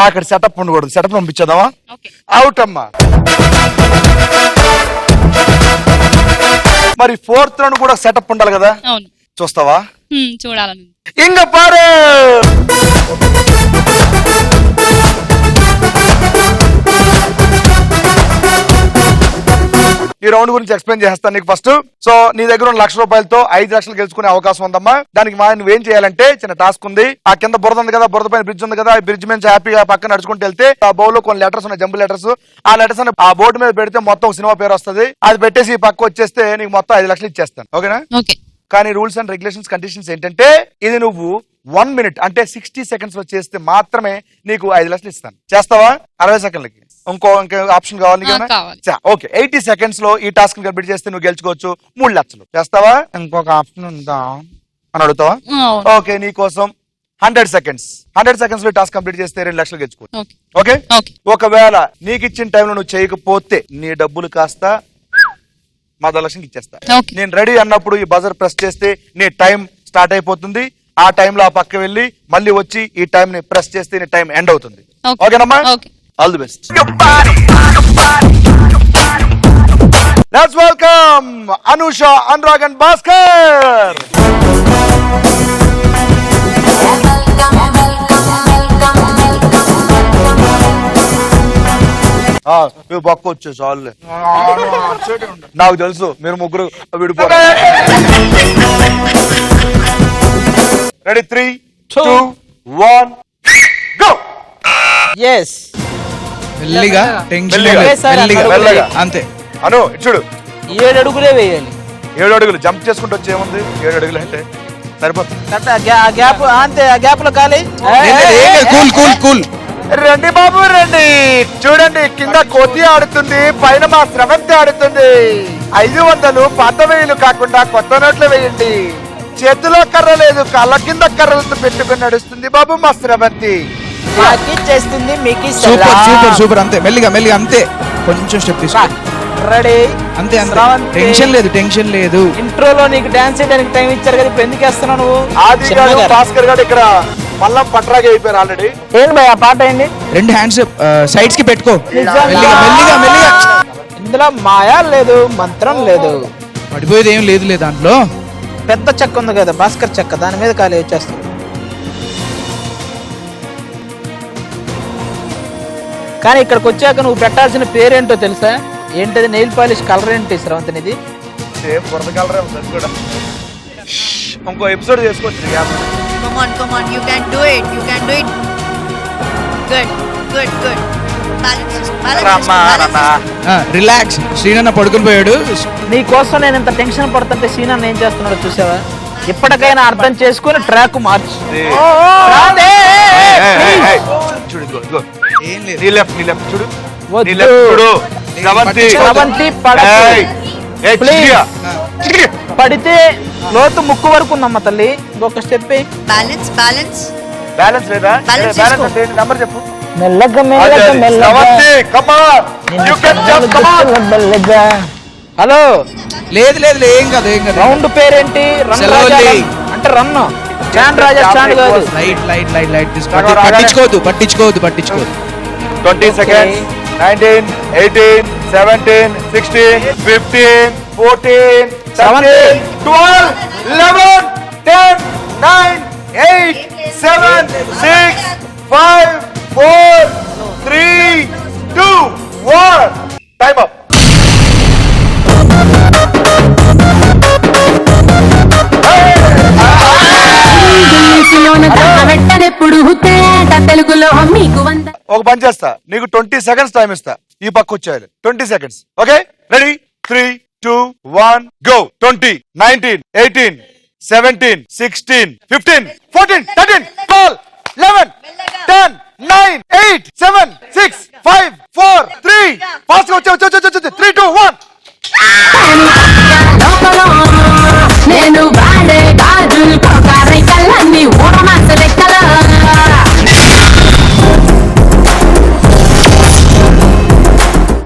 నాకు ఇక్కడ సెటప్ ఉండకూడదు. సెటప్ పంపించేద్దామా? అవుట్ అమ్మా. మరి 4th రౌండ్ కూడా సెటప్ ఉండాలి కదా? చూస్తావా? చూడాలని. ఇంక పారు. ఈ రౌండ్ గురించి ఎక్స్ప్లెయిన్ చేస్తాను నీకు. ఫస్ట్ సో నీ దగ్గర ఉన్న ₹1,00,000 5 లక్షలు గెలుచుకునే అవకాశం ఉందమ్మా. దానికి నువ్వేం చేయాలంటే చిన్న టాస్క్ ఉంది. ఆ కింద బురద ఉంది కదా, బురద పైన బ్రిడ్జ్ ఉంది కదా, ఆ బ్రిడ్జ్ మీద హ్యాపీగా పక్కన నడుచుకుంటూ వెళ్తే ఆ బౌల్ లో కొన్ని లెటర్స్ ఉన్నాయి, జంబుల్ లెటర్స్. ఆ లెటర్స్ ఆ బోర్డు మీద పెడితే మొత్తం సినిమా పేరు వస్తుంది. అది పెట్టేసి ఈ పక్క వచ్చేస్తే నీకు మొత్తం 5 లక్షలు ఇచ్చేస్తాను. ఓకేనా? కానీ రూల్స్ అండ్ రెగ్యులేషన్స్ కండిషన్స్ ఏంటంటే ఇది నువ్వు 1 minute అంటే 60 seconds లో చేస్తే మాత్రమే నీకు 5 లక్షలు ఇస్తాను. చేస్తావా? 60 సెకండ్లకి. ఇంకో ఆప్షన్ కావాలి? ఓకే, 80 seconds లో ఈ టాస్క్ కంప్లీట్ చేస్తే నువ్వు గెలుచుకోవచ్చు 3 లక్షలు. చేస్తావా? ఇంకొక ఆప్షన్ ఉందా అని అడుగుతావా? ఓకే, నీ కోసం 100 seconds లో టాస్క్ కంప్లీట్ చేస్తే 2 లక్షలు గెలుచుకోవచ్చు. ఓకే, ఒకవేళ నీకు ఇచ్చిన టైంలో నువ్వు చేయకపోతే నీ డబ్బులు కాస్త మా లక్ష్యం ఇచ్చేస్తా. నేను రెడీ అన్నప్పుడు ఈ బజర్ ప్రెస్ చేస్తే నీ టైం స్టార్ట్ అయిపోతుంది. ఆ టైంలో ఆ పక్క వెళ్ళి మళ్ళీ వచ్చి ఈ టైం ని ప్రెస్ చేస్తే నీ టైం ఎండ్ అవుతుంది. ఓకేనమ్మా? All the best. Let's welcome Anusha, Anurag and Bhaskar. పక్క వచ్చే చాలు, నాకు తెలుసు మీరు ముగ్గురు విడిపోతారు. రెడీ? 3, 2, 1 గో. మెల్లిగా, టెన్షన్ మెల్లగా అంతే. అను చూడు, 7 అడుగులే వేయాలి. 7 అడుగులు జంప్ చేసుకుంటూ వచ్చేముంది? 7 అడుగులు అంటే సరిపోతుంది. గ్యాప్ అంతే, ఆ గ్యాప్ లో ఖాళీ. Cool cool cool. రండి బాబు రండి, చూడండి కింద కోతి ఆడుతుంది, పైన మా స్రవంతి ఆడుతుంది. 500 పాత వేలు కాకుండా కొత్త నోట్లు వేయండి. చేతిలో కర్ర లేదు, కళ్ళ కింద కర్రలతో పెట్టుకుని నడుస్తుంది బాబు మా స్రవంతి. చేస్తుంది మీకు. Super super super. అంతే, మెల్లిగా మెల్లిగా అంతే. కొంచెం స్టెప్ తీసుకో. రెడీ? అంతే అంతే, టెన్షన్ లేదు, టెన్షన్ లేదు. ఇంట్రోలో నీకు డాన్స్ చేయడానికి టైం ఇచ్చారు కదా, ఇప్పుడు ఎందుకు వేస్తున్నావు నువ్వు? ఆది గారు, భాస్కర్ గారు ఇక్కడ మళ్ళా పట్రాగా అయిపోయారు ఆల్రెడీ. ఏంటి భయ పాట ఏంటి? 2 హ్యాండ్స్ సైడ్స్ కి పెట్టుకో. మెల్లిగా మెల్లిగా మెల్లిగా. ఇందులో మాయా లేదు, మంత్రం లేదు, పడిపోయేది ఏం లేదు. దాంట్లో పెద్ద చెక్క ఉంది కదా, భాస్కర్ చెక్క, దాని మీద ఖాళీ వచ్చేస్తుంది. కానీ ఇక్కడికి వచ్చాక నువ్వు పెట్టాల్సిన పేరేంటో తెలుసా? ఏంటది? నెయిల్ పాలిష్ కలర్ ఏంటి శ్రవంతినిది? కలర్ కూడా. ఇంకో ఎపిసోడ్ చేసుకోవచ్చు. Come on, you can do it. Good. Relax. శ్రీనన్న పడుకుని పోయాడు. నీకోసం నేను ఇంత టెన్షన్ పడుతుంటే శ్రీనన్న ఏం చేస్తున్నాడో చూసావా? ఇప్పటికైనా అర్థం చేసుకుని ట్రాక్ మార్చు. చూడు, ఏం లేదు. నీ లెఫ్ట్ చూడు. పడితే లోతు ముక్కు వరకు ఉందమ్మ తల్లి. ఇంకొక స్టెప్. బ్యాలెన్స్ లేదా? నంబర్ చెప్పు. మెల్లగా. హలో. లేదు లేదు, ఏం కాదు ఏం కాదు. రౌండ్ పేరేంటి? అంటే రన్. స్టాండ్ రాజా, స్టాండ్ కాదు. లైట్ పట్టించుకోవద్దు. 20 seconds. 19, 18, 17, 16, 15, 14, 13, 12, 11, 10, 9, 8, 7, 6, 5, 4, 3, 2, 1. Time up. ఒక పని చేస్తా, నీకు 20 seconds టైం ఇస్తా. ఈ పక్క వచ్చేయాలి. 20 seconds. Okay, ready? 3, 2, 1 go. 20, 19, 18, 17, 16, 15, 14, 13, 12, 11, 10, 9, 8, 7, 6, 5, 4, 3. Fast గా వచ్చే 3, 2, 1.